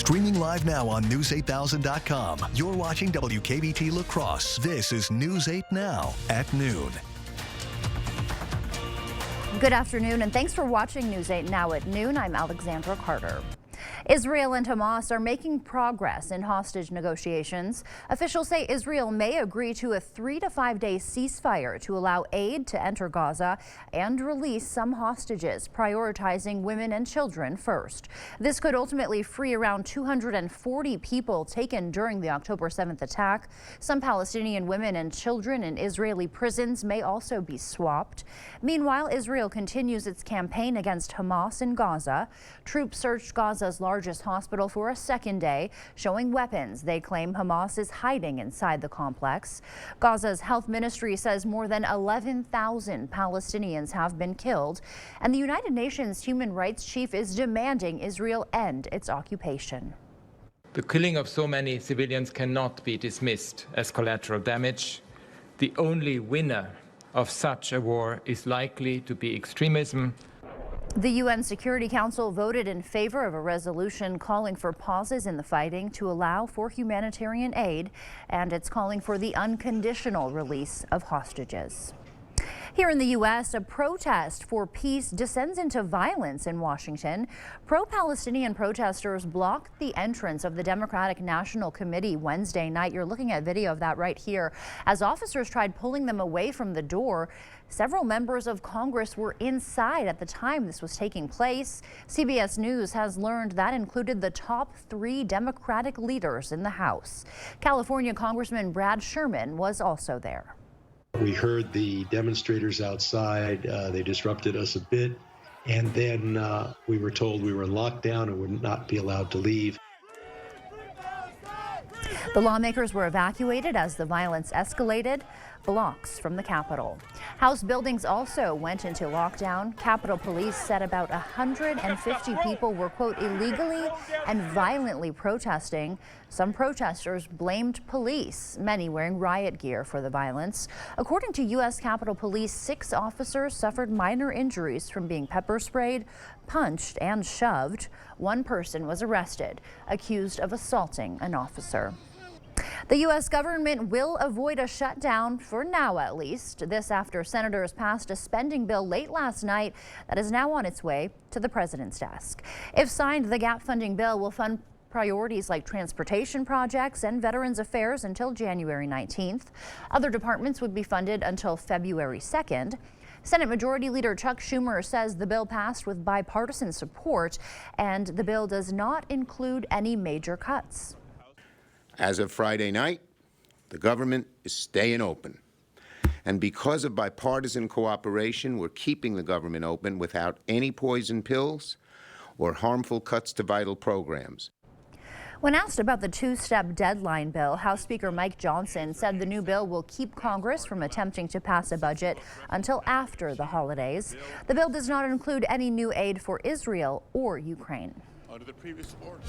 Streaming live now on News8000.com. You're watching WKBT La Crosse. This is News 8 Now at noon. Good afternoon, and thanks for watching News 8 Now at noon. I'm Alexandra Carter. Israel and Hamas are making progress in hostage negotiations. Officials say Israel may agree to a 3 to 5 day ceasefire to allow aid to enter Gaza and release some hostages, prioritizing women and children first. This could ultimately free around 240 people taken during the October 7th attack. Some Palestinian women and children in Israeli prisons may also be swapped. Meanwhile, Israel continues its campaign against Hamas in Gaza. Troops searched Gaza's largest hospital for a second day, showing weapons they claim Hamas is hiding inside the complex. Gaza's health ministry says more than 11,000 Palestinians have been killed, and the United Nations human rights chief is demanding Israel end its occupation. The killing of so many civilians cannot be dismissed as collateral damage. The only winner of such a war is likely to be extremism. The UN Security Council voted in favor of a resolution calling for pauses in the fighting to allow for humanitarian aid, and it's calling for the unconditional release of hostages. Here in the U.S., a protest for peace descends into violence in Washington. Pro-Palestinian protesters blocked the entrance of the Democratic National Committee Wednesday night. You're looking at video of that right here. As officers tried pulling them away from the door, several members of Congress were inside at the time this was taking place. CBS News has learned that included the top 3 Democratic leaders in the House. California Congressman Brad Sherman was also there. We heard the demonstrators outside. They disrupted us a bit, and then we were told we were in lockdown and would not be allowed to leave. The lawmakers were evacuated as the violence escalated blocks from the Capitol. House buildings also went into lockdown. Capitol Police said about 150 people were, quote, illegally and violently protesting. Some protesters blamed police, many wearing riot gear for the violence. According to U.S. Capitol Police, 6 officers suffered minor injuries from being pepper sprayed, punched, and shoved. One person was arrested, accused of assaulting an officer. The U.S. government will avoid a shutdown, for now at least. This after senators passed a spending bill late last night that is now on its way to the president's desk. If signed, the gap funding bill will fund priorities like transportation projects and Veterans Affairs until January 19th. Other departments would be funded until February 2nd. Senate Majority Leader Chuck Schumer says the bill passed with bipartisan support, and the bill does not include any major cuts. As of Friday night, the government is staying open. And because of bipartisan cooperation, we're keeping the government open without any poison pills or harmful cuts to vital programs. When asked about the 2-step deadline bill, House Speaker Mike Johnson said the new bill will keep Congress from attempting to pass a budget until after the holidays. The bill does not include any new aid for Israel or Ukraine. Under the previous order.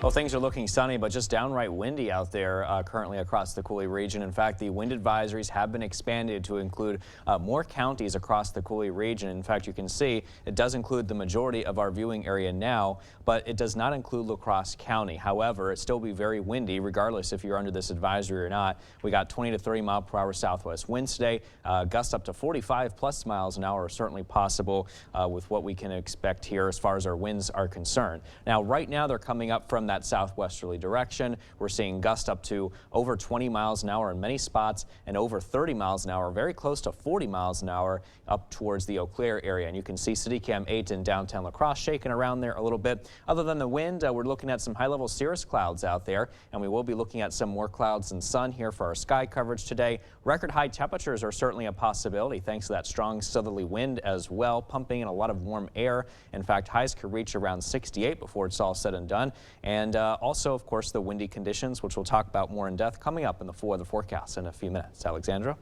Well, things are looking sunny, but just downright windy out there currently across the Coulee region. In fact, the wind advisories have been expanded to include more counties across the Coulee region. In fact, you can see it does include the majority of our viewing area now, but it does not include La Crosse County. However, it still be very windy regardless if you're under this advisory or not. We got 20 to 30 mile per hour southwest winds today. Gusts up to 45 plus miles an hour are certainly possible with what we can expect here as far as our winds are concerned. Now, right now they're coming up from that southwesterly direction. We're seeing gusts up to over 20 miles an hour in many spots and over 30 miles an hour, very close to 40 miles an hour up towards the Eau Claire area. And you can see CityCam 8 in downtown La Crosse shaking around there a little bit. Other than the wind, we're looking at some high-level cirrus clouds out there, and we will be looking at some more clouds and sun here for our sky coverage today. Record high temperatures are certainly a possibility thanks to that strong southerly wind as well, pumping in a lot of warm air. In fact, highs could reach around 68 before it's all said and done. And also, of course, the windy conditions, which we'll talk about more in depth coming up in the forecast in a few minutes. Alexandra?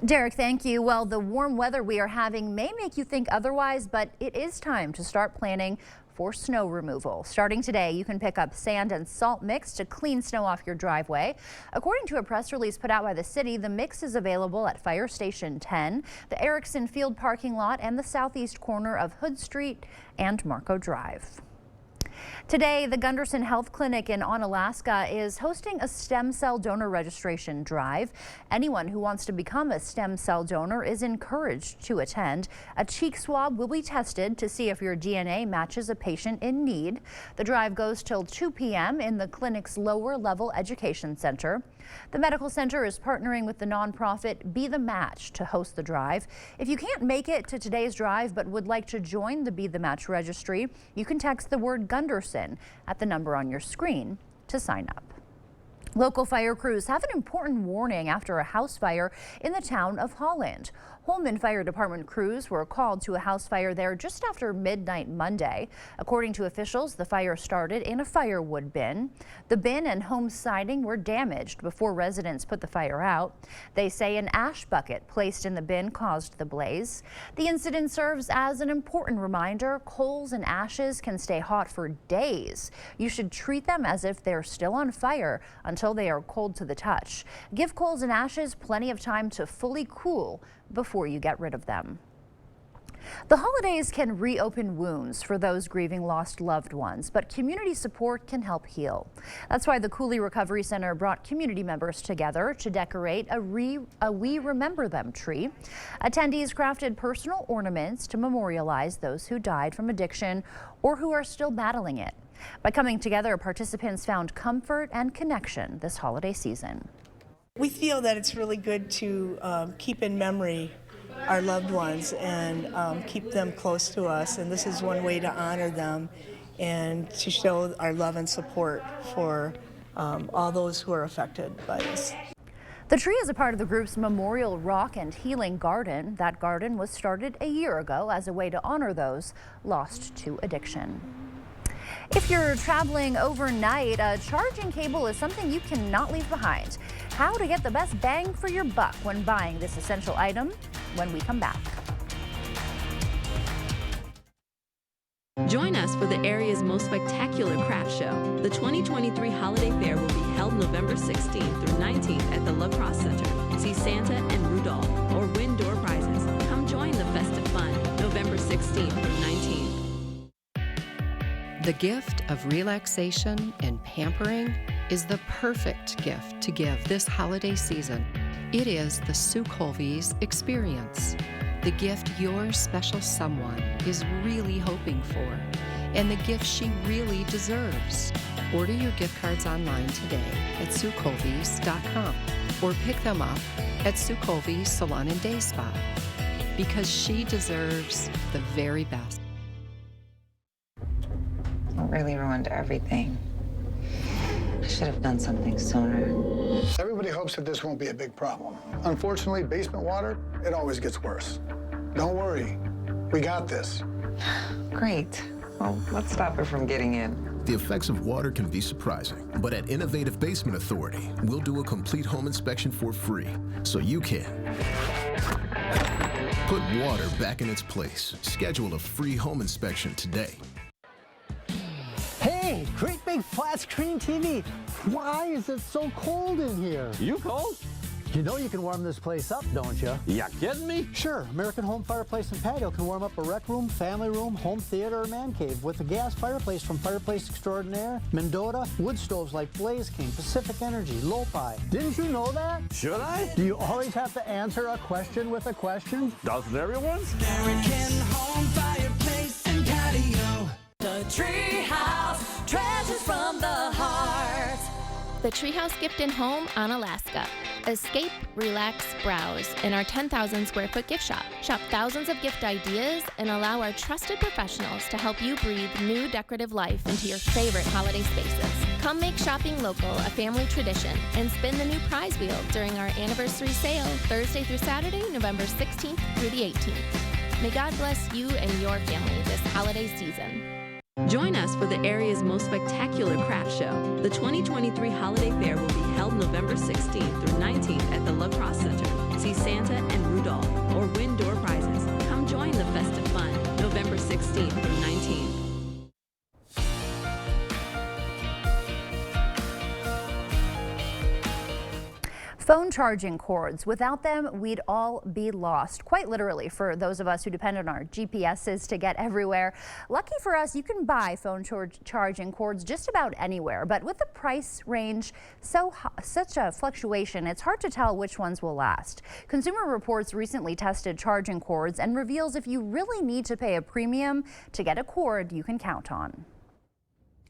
Derek, thank you. Well, the warm weather we are having may make you think otherwise, but it is time to start planning for snow removal. Starting today, you can pick up sand and salt mix to clean snow off your driveway. According to a press release put out by the city, the mix is available at Fire Station 10, the Erickson Field parking lot, and the southeast corner of Hood Street and Marco Drive. Today, the Gunderson Health Clinic in Onalaska is hosting a stem cell donor registration drive. Anyone who wants to become a stem cell donor is encouraged to attend. A cheek swab will be tested to see if your DNA matches a patient in need. The drive goes till 2 p.m. in the clinic's lower level education center. The medical center is partnering with the nonprofit Be the Match to host the drive. If you can't make it to today's drive but would like to join the Be the Match registry, you can text the word Gunderson at the number on your screen to sign up. Local fire crews have an important warning after a house fire in the town of Holland. Holman Fire Department crews were called to a house fire there just after midnight Monday. According to officials, the fire started in a firewood bin. The bin and home siding were damaged before residents put the fire out. They say an ash bucket placed in the bin caused the blaze. The incident serves as an important reminder: coals and ashes can stay hot for days. You should treat them as if they're still on fire until they are cold to the touch. Give coals and ashes plenty of time to fully cool before you get rid of them. The holidays can reopen wounds for those grieving lost loved ones, but community support can help heal. That's why the Cooley Recovery Center brought community members together to decorate a We Remember Them tree. Attendees crafted personal ornaments to memorialize those who died from addiction or who are still battling it. By coming together, participants found comfort and connection this holiday season. We feel that it's really good to keep in memory our loved ones and keep them close to us, and this is one way to honor them and to show our love and support for all those who are affected by this. The tree is a part of the group's Memorial Rock and Healing Garden. That garden was started a year ago as a way to honor those lost to addiction. If you're traveling overnight, a charging cable is something you cannot leave behind. How to get the best bang for your buck when buying this essential item when we come back. Join us for the area's most spectacular craft show. The 2023 Holiday Fair will be held November 16th through 19th at the La Crosse Center. See Santa and Rudolph or win door prizes. Come join the festive fun November 16th through 19th. The gift of relaxation and pampering is the perfect gift to give this holiday season. It is the Sue Colvey's experience, the gift your special someone is really hoping for, and the gift she really deserves. Order your gift cards online today at SueColveys.com or pick them up at Sue Colvey's Salon and Day Spa, because she deserves the very best. Really ruined everything. I should have done something sooner. Everybody hopes that this won't be a big problem. Unfortunately, basement water, it always gets worse. Don't worry, we got this. Great. Well, let's stop her from getting in. The effects of water can be surprising, but at Innovative Basement Authority, we'll do a complete home inspection for free, so you can put water back in its place. Schedule a free home inspection today. Hey, great big flat screen TV. Why is it so cold in here? You cold? You know you can warm this place up, don't you? You kidding me? Sure. American Home Fireplace and Patio can warm up a rec room, family room, home theater, or man cave with a gas fireplace from Fireplace Extraordinaire, Mendota, wood stoves like Blaze King, Pacific Energy, Lopi. Didn't you know that? Should I? Do you always have to answer a question with a question? Doesn't everyone? American Home Fireplace and Patio. The Treehouse, treasures from the heart. The Treehouse Gift and Home on Alaska. Escape, relax, browse in our 10,000 square foot gift shop. Shop thousands of gift ideas and allow our trusted professionals to help you breathe new decorative life into your favorite holiday spaces. Come make shopping local a family tradition and spin the new prize wheel during our anniversary sale Thursday through Saturday, November 16th through the 18th. May God bless you and your family this holiday season. Join us for the area's most spectacular craft show. The 2023 Holiday Fair will be held November 16th through 19th at the La Crosse Center. See Santa and Rudolph, or win door prizes. Come join the festive fun, November 16th through 19th. Phone charging cords. Without them, we'd all be lost, quite literally, for those of us who depend on our GPSs to get everywhere. Lucky for us, you can buy phone charging cords just about anywhere, but with the price range such a fluctuation, it's hard to tell which ones will last. Consumer Reports recently tested charging cords and reveals if you really need to pay a premium to get a cord you can count on.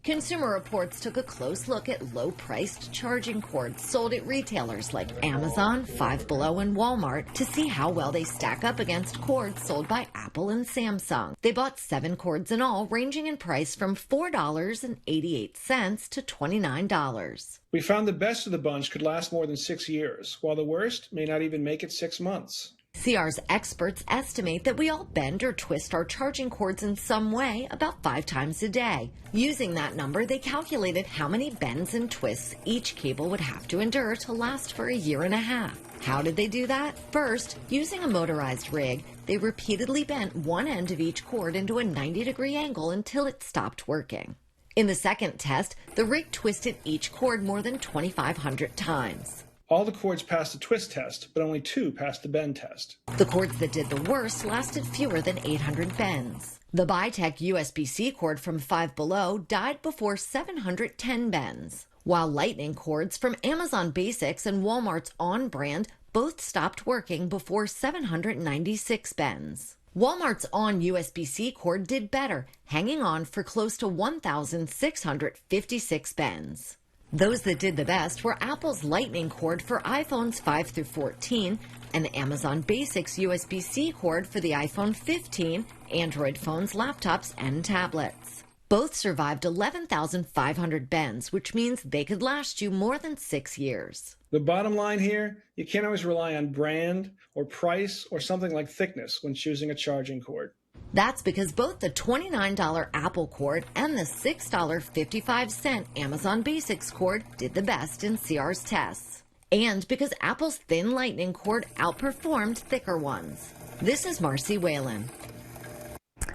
Consumer Reports took a close look at low-priced charging cords sold at retailers like Amazon, Five Below, and Walmart to see how well they stack up against cords sold by Apple and Samsung. They bought 7 cords in all, ranging in price from $4.88 to $29. We found the best of the bunch could last more than 6 years, while the worst may not even make it 6 months. CR's experts estimate that we all bend or twist our charging cords in some way about 5 times a day. Using that number, they calculated how many bends and twists each cable would have to endure to last for a year and a half. How did they do that? First, using a motorized rig, they repeatedly bent one end of each cord into a 90-degree angle until it stopped working. In the second test, the rig twisted each cord more than 2,500 times. All the cords passed the twist test, but only 2 passed the bend test. The cords that did the worst lasted fewer than 800 bends. The Bitech USB-C cord from Five Below died before 710 bends, while Lightning cords from Amazon Basics and Walmart's On brand both stopped working before 796 bends. Walmart's On USB-C cord did better, hanging on for close to 1,656 bends. Those that did the best were Apple's Lightning cord for iPhones 5 through 14 and the Amazon Basics USB-C cord for the iPhone 15, Android phones, laptops, and tablets. Both survived 11,500 bends, which means they could last you more than 6 years. The bottom line here, you can't always rely on brand or price or something like thickness when choosing a charging cord. That's because both the $29 Apple cord and the $6.55 Amazon Basics cord did the best in CR's tests. And because Apple's thin Lightning cord outperformed thicker ones. This is Marcy Whalen.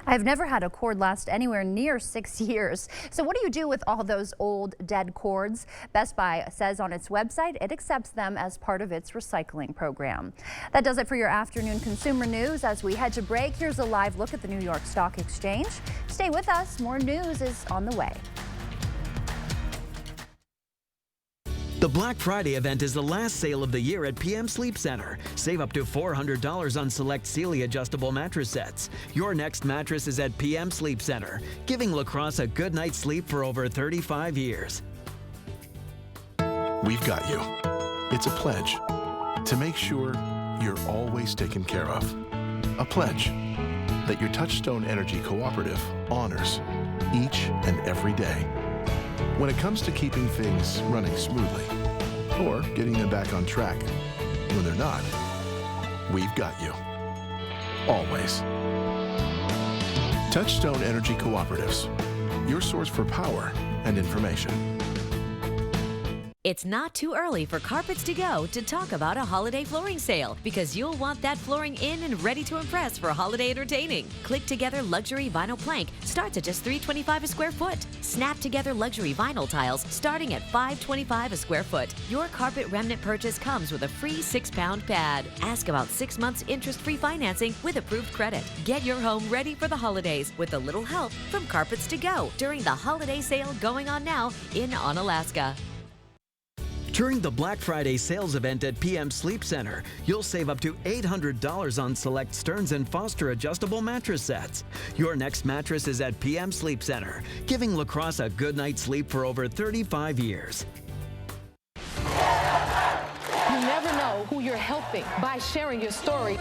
I've never had a cord last anywhere near 6 years. So what do you do with all those old dead cords? Best Buy says on its website it accepts them as part of its recycling program. That does it for your afternoon consumer news. As we head to break, here's a live look at the New York Stock Exchange. Stay with us. More news is on the way. The Black Friday event is the last sale of the year at PM Sleep Center. Save up to $400 on select Sealy adjustable mattress sets. Your next mattress is at PM Sleep Center, giving La Crosse a good night's sleep for over 35 years. We've got you. It's a pledge to make sure you're always taken care of. A pledge that your Touchstone Energy Cooperative honors each and every day. When it comes to keeping things running smoothly or getting them back on track when they're not, we've got you. Always. Touchstone Energy Cooperatives, your source for power and information. It's not too early for Carpets to Go to talk about a holiday flooring sale because you'll want that flooring in and ready to impress for holiday entertaining. Click Together Luxury Vinyl Plank starts at just $3.25 a square foot. Snap Together Luxury Vinyl Tiles starting at $5.25 a square foot. Your carpet remnant purchase comes with a free 6-pound pad. Ask about 6 months interest-free financing with approved credit. Get your home ready for the holidays with a little help from Carpets to Go during the holiday sale going on now in Onalaska. During the Black Friday sales event at PM Sleep Center, you'll save up to $800 on select Stearns & Foster adjustable mattress sets. Your next mattress is at PM Sleep Center, giving La Crosse a good night's sleep for over 35 years. You never know who you're helping by sharing your story.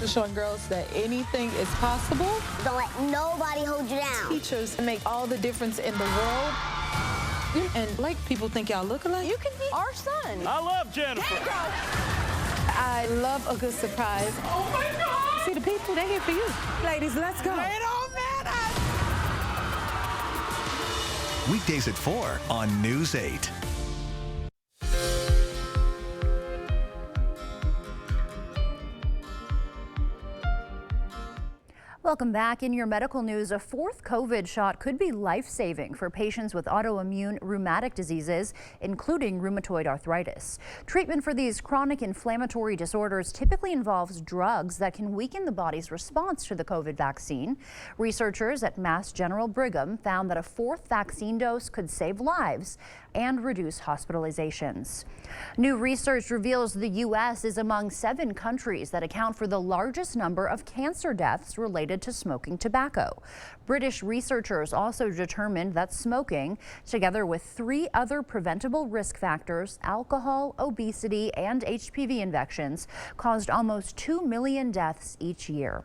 Showing girls that anything is possible. Don't let nobody hold you down. Teachers make all the difference in the world. And like people think y'all look alike. You can be our son. I love Jennifer. I love a good surprise. Oh my God. See the people, they're here for you. Ladies, let's go. It don't matter. Weekdays at 4 on News 8. Welcome back. In your medical news, a fourth COVID shot could be life-saving for patients with autoimmune rheumatic diseases, including rheumatoid arthritis. Treatment for these chronic inflammatory disorders typically involves drugs that can weaken the body's response to the COVID vaccine. Researchers at Mass General Brigham found that a fourth vaccine dose could save lives and reduce hospitalizations. New research reveals the U.S. is among 7 countries that account for the largest number of cancer deaths related to smoking tobacco. British researchers also determined that smoking, together with 3 other preventable risk factors, alcohol, obesity, and HPV infections, caused almost 2 million deaths each year.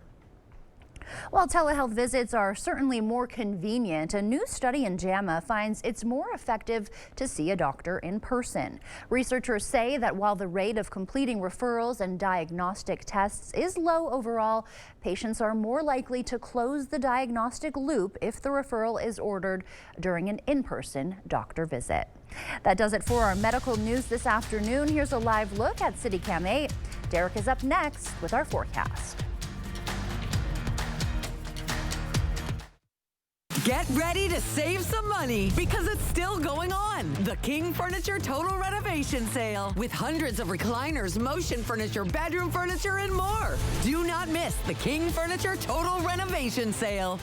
While telehealth visits are certainly more convenient, a new study in JAMA finds it's more effective to see a doctor in person. Researchers say that while the rate of completing referrals and diagnostic tests is low overall, patients are more likely to close the diagnostic loop if the referral is ordered during an in-person doctor visit. That does it for our medical news this afternoon. Here's a live look at CityCam 8. Derek is up next with our forecast. Get ready to save some money because it's still going on. The King Furniture Total Renovation Sale with hundreds of recliners, motion furniture, bedroom furniture, and more. Do not miss the King Furniture Total Renovation Sale.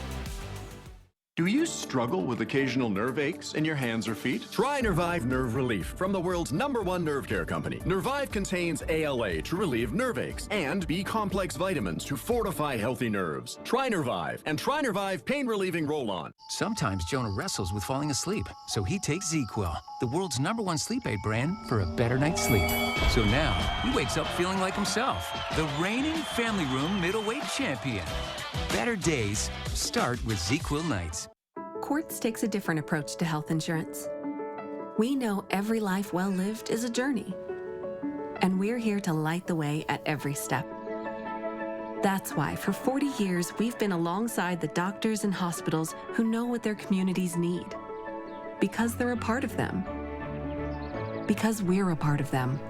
Do you struggle with occasional nerve aches in your hands or feet? Try Nervive Nerve Relief from the world's #1 nerve care company. Nervive contains ALA to relieve nerve aches and B-complex vitamins to fortify healthy nerves. Try Nervive and try Nervive Pain Relieving Roll-On. Sometimes Jonah wrestles with falling asleep, so he takes ZzzQuil, the world's #1 sleep aid brand, for a better night's sleep. So now he wakes up feeling like himself, the reigning Family Room middleweight champion. Better days start with ZzzQuil nights. Quartz takes a different approach to health insurance. We know every life well lived is a journey, and we're here to light the way at every step. That's why for 40 years we've been alongside the doctors and hospitals who know what their communities need, because they're a part of them, because we're a part of them.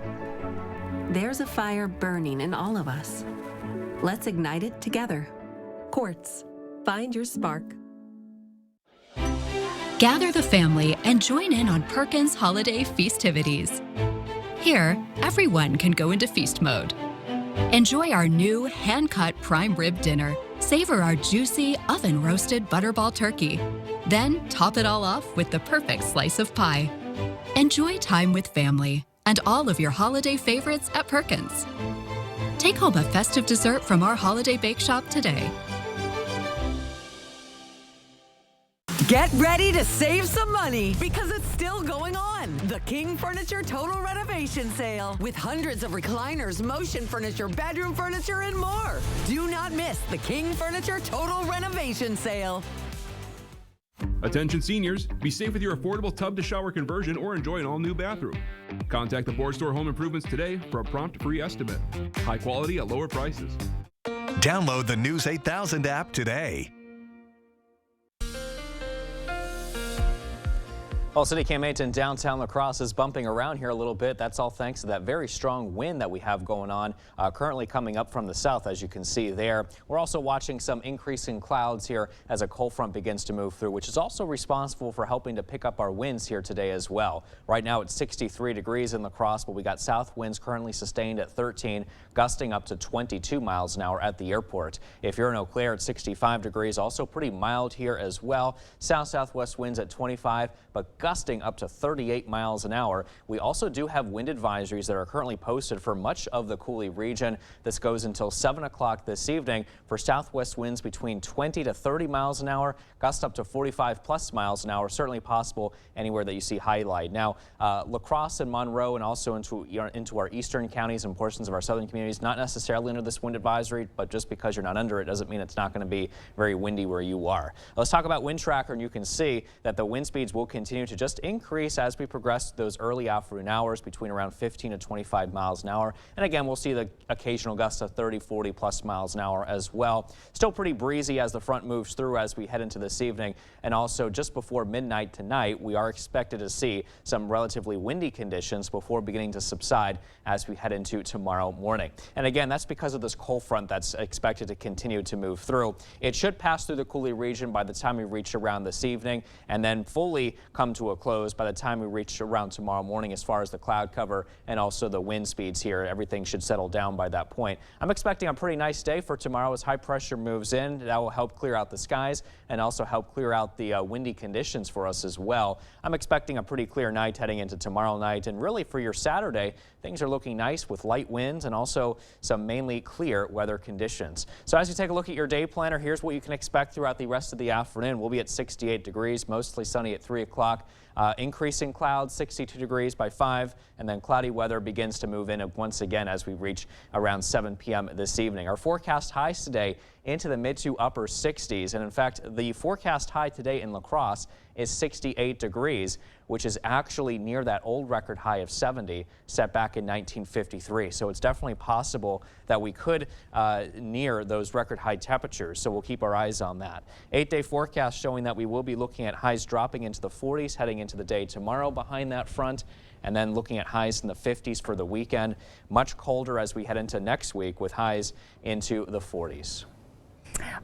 There's a fire burning in all of us. Let's ignite it together. Quartz. Find your spark. Gather the family and join in on Perkins holiday festivities. Here, everyone can go into feast mode. Enjoy our new hand-cut prime rib dinner. Savor our juicy oven-roasted butterball turkey. Then top it all off with the perfect slice of pie. Enjoy time with family and all of your holiday favorites at Perkins. Take home a festive dessert from our holiday bake shop today. Get ready to save some money because it's still going on. The King Furniture Total Renovation Sale with hundreds of recliners, motion furniture, bedroom furniture, and more. Do not miss the King Furniture Total Renovation Sale. Attention seniors, be safe with your affordable tub-to-shower conversion or enjoy an all-new bathroom. Contact the Board Store Home Improvements today for a prompt free estimate. High quality at lower prices. Download the News 8000 app today. Well, CityCam 8 in downtown La Crosse is bumping around here a little bit. That's all thanks to that very strong wind that we have going on, currently coming up from the south, as you can see there. We're also watching some increasing clouds here as a cold front begins to move through, which is also responsible for helping to pick up our winds here today as well. Right now it's 63 degrees in La Crosse, but we got south winds currently sustained at 13, gusting up to 22 miles an hour at the airport. If you're in Eau Claire, it's 65 degrees, also pretty mild here as well. South-southwest winds at 25, but gusting up to 38 miles an hour. We also do have wind advisories that are currently posted for much of the Coulee region. This goes until 7 o'clock this evening for southwest winds between 20 to 30 miles an hour, gust up to 45 plus miles an hour, certainly possible anywhere that you see highlight. Now, La Crosse and Monroe and also into our eastern counties and portions of our southern communities, not necessarily under this wind advisory, but just because you're not under it doesn't mean it's not going to be very windy where you are. Let's talk about Wind Tracker, and you can see that the wind speeds will continue to just increase as we progress those early afternoon hours between around 15 to 25 miles an hour. And again, we'll see the occasional gusts of 30, 40 plus miles an hour as well. Still pretty breezy as the front moves through as we head into this evening. And also just before midnight tonight, we are expected to see some relatively windy conditions before beginning to subside as we head into tomorrow morning. And again, that's because of this cold front that's expected to continue to move through. It should pass through the Coulee region by the time we reach around this evening, and then fully come to a close by the time we reach around tomorrow morning as far as the cloud cover and also the wind speeds here. Everything should settle down by that point. I'm expecting a pretty nice day for tomorrow as high pressure moves in. That will help clear out the skies and also help clear out the windy conditions for us as well. I'm expecting a pretty clear night heading into tomorrow night, and really for your Saturday, things are looking nice with light winds and also some mainly clear weather conditions. So as you take a look at your day planner, here's what you can expect throughout the rest of the afternoon. We'll be at 68 degrees, mostly sunny at 3 o'clock. Increasing clouds, 62 degrees by 5, and then cloudy weather begins to move in once again as we reach around 7 p.m. this evening. Our forecast highs today into the mid to upper 60s, and in fact, the forecast high today in La Crosse is 68 degrees, which is actually near that old record high of 70 set back in 1953. So it's definitely possible that we could near those record high temperatures. So we'll keep our eyes on that. 8-day forecast showing that we will be looking at highs dropping into the 40s heading into the day tomorrow behind that front, and then looking at highs in the 50s for the weekend. Much colder as we head into next week with highs into the 40s.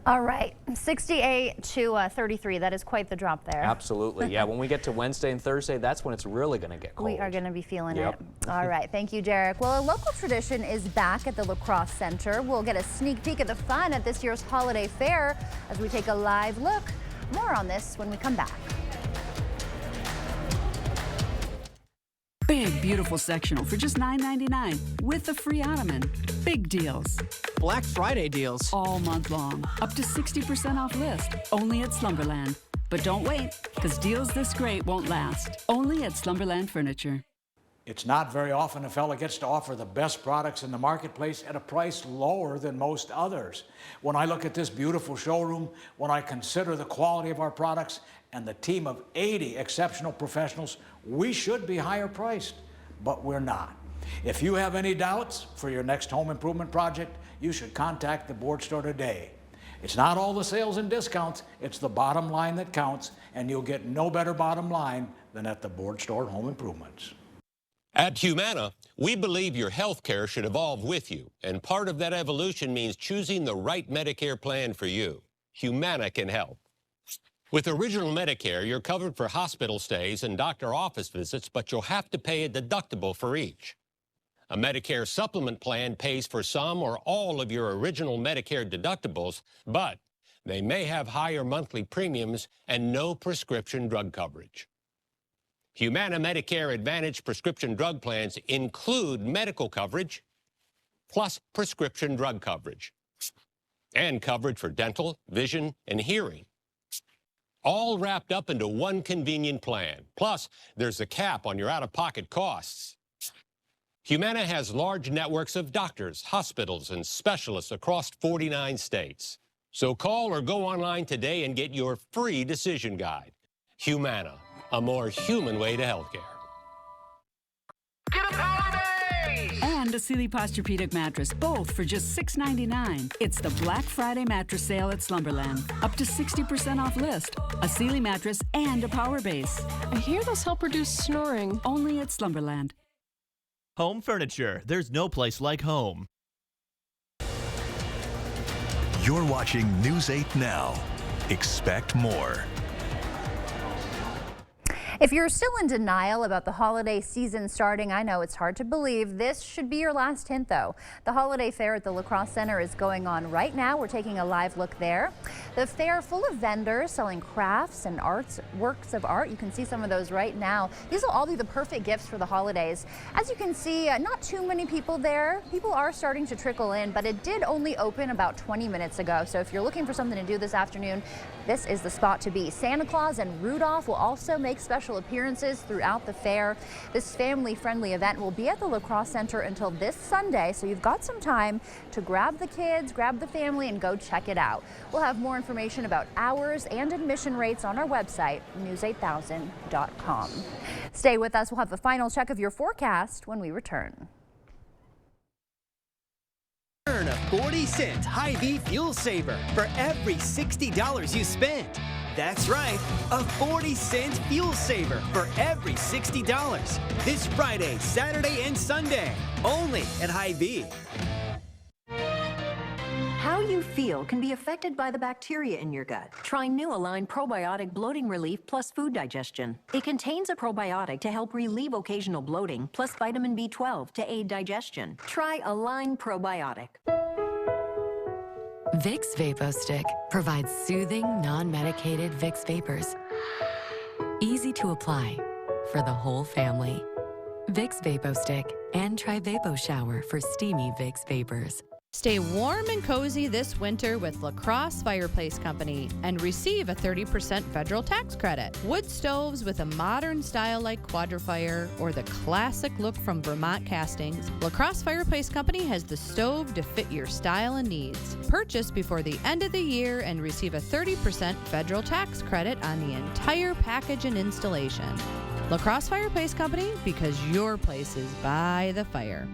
All right, 68 to 33. That is quite the drop there. Absolutely. Yeah, when we get to Wednesday and Thursday, that's when it's really going to get cold. We are going to be feeling Yep. it. All right. Thank you, Derek. Well, a local tradition is back at the La Crosse Center. We'll get a sneak peek at the fun at this year's holiday fair as we take a live look. More on this when we come back. Big, beautiful sectional for just $9.99 with a free ottoman. Big deals. Black Friday deals. All month long. Up to 60% off list. Only at Slumberland. But don't wait, because deals this great won't last. Only at Slumberland Furniture. It's not very often a fella gets to offer the best products in the marketplace at a price lower than most others. When I look at this beautiful showroom, when I consider the quality of our products and the team of 80 exceptional professionals, we should be higher priced, but we're not. If you have any doubts for your next home improvement project, you should contact the board store today. It's not all the sales and discounts, it's the bottom line that counts, and you'll get no better bottom line than at the board store home improvements. At Humana, we believe your health care should evolve with you, and part of that evolution means choosing the right Medicare plan for you. Humana can help. With Original Medicare, you're covered for hospital stays and doctor office visits, but you'll have to pay a deductible for each. A Medicare supplement plan pays for some or all of your original Medicare deductibles, but they may have higher monthly premiums and no prescription drug coverage. Humana Medicare Advantage prescription drug plans include medical coverage plus prescription drug coverage and coverage for dental, vision, and hearing, all wrapped up into one convenient plan. Plus, there's a cap on your out-of-pocket costs. Humana has large networks of doctors, hospitals, and specialists across 49 states. So call or go online today and get your free decision guide. Humana, a more human way to healthcare. And a Sealy Posturepedic mattress, both for just $6.99. It's the Black Friday mattress sale at Slumberland. Up to 60% off list. A Sealy mattress and a power base. I hear those help reduce snoring. Only at Slumberland. Home furniture. There's no place like home. You're watching News 8 Now. Expect more. If you're still in denial about the holiday season starting, I know it's hard to believe. This should be your last hint, though. The holiday fair at the La Crosse Center is going on right now. We're taking a live look there. The fair full of vendors selling crafts and works of art. You can see some of those right now. These will all be the perfect gifts for the holidays. As you can see, not too many people there. People are starting to trickle in, but it did only open about 20 minutes ago. So if you're looking for something to do this afternoon, this is the spot to be. Santa Claus and Rudolph will also make special special appearances throughout the fair. This family-friendly event will be at the La Crosse Center until this Sunday, so you've got some time to grab the kids, grab the family, and go check it out. We'll have more information about hours and admission rates on our website, news8000.com. Stay with us. We'll have the final check of your forecast when we return. Earn a 40-cent Hy-Vee fuel saver for every $60 you spend. That's right, a 40-cent fuel saver for every $60. This Friday, Saturday, and Sunday, only at Hy-Vee. How you feel can be affected by the bacteria in your gut. Try New Align Probiotic Bloating Relief plus Food Digestion. It contains a probiotic to help relieve occasional bloating, plus vitamin B12 to aid digestion. Try Align Probiotic. Vicks VapoStick provides soothing, non-medicated Vicks vapors. Easy to apply for the whole family. Vicks VapoStick, and try Vapo Shower for steamy Vicks vapors. Stay warm and cozy this winter with La Crosse Fireplace Company and receive a 30% federal tax credit. Wood stoves with a modern style like Quadra-Fire or the classic look from Vermont Castings, La Crosse Fireplace Company has the stove to fit your style and needs. Purchase before the end of the year and receive a 30% federal tax credit on the entire package and installation. La Crosse Fireplace Company, because your place is by the fire.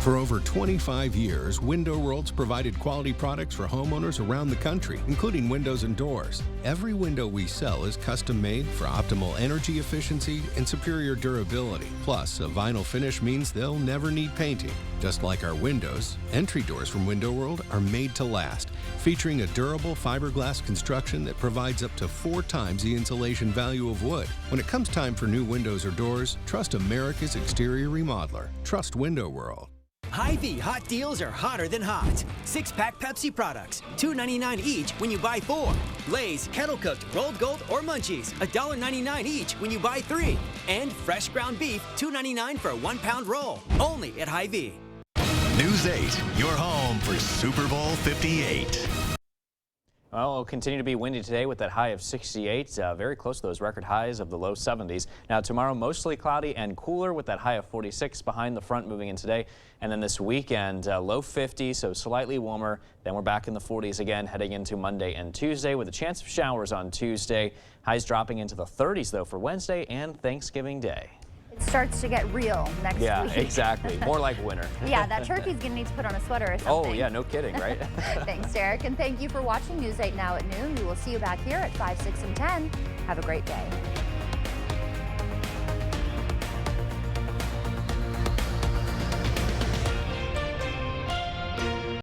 For over 25 years, Window World's provided quality products for homeowners around the country, including windows and doors. Every window we sell is custom made for optimal energy efficiency and superior durability. Plus, a vinyl finish means they'll never need painting. Just like our windows, entry doors from Window World are made to last, featuring a durable fiberglass construction that provides up to 4 times the insulation value of wood. When it comes time for new windows or doors, trust America's exterior remodeler. Trust Window World. Hy-Vee hot deals are hotter than hot. 6-pack Pepsi products, $2.99 each when you buy 4. Lay's Kettle Cooked, Rolled Gold, or Munchies, $1.99 each when you buy 3. And fresh ground beef, $2.99 for a 1-pound roll. Only at Hy-Vee. News 8, your home for Super Bowl 58. Well, it'll continue to be windy today with that high of 68, very close to those record highs of the low 70s. Now tomorrow, mostly cloudy and cooler with that high of 46 behind the front moving in today. And then this weekend, low 50, so slightly warmer. Then we're back in the 40s again heading into Monday and Tuesday with a chance of showers on Tuesday. Highs dropping into the 30s, though, for Wednesday and Thanksgiving Day. It starts to get real next week. Yeah, exactly. More like winter. Yeah, that turkey's going to need to put on a sweater or something. Oh, yeah, no kidding, right? Thanks, Derek, and thank you for watching News 8 Now at noon. We will see you back here at 5, 6, and 10. Have a great day.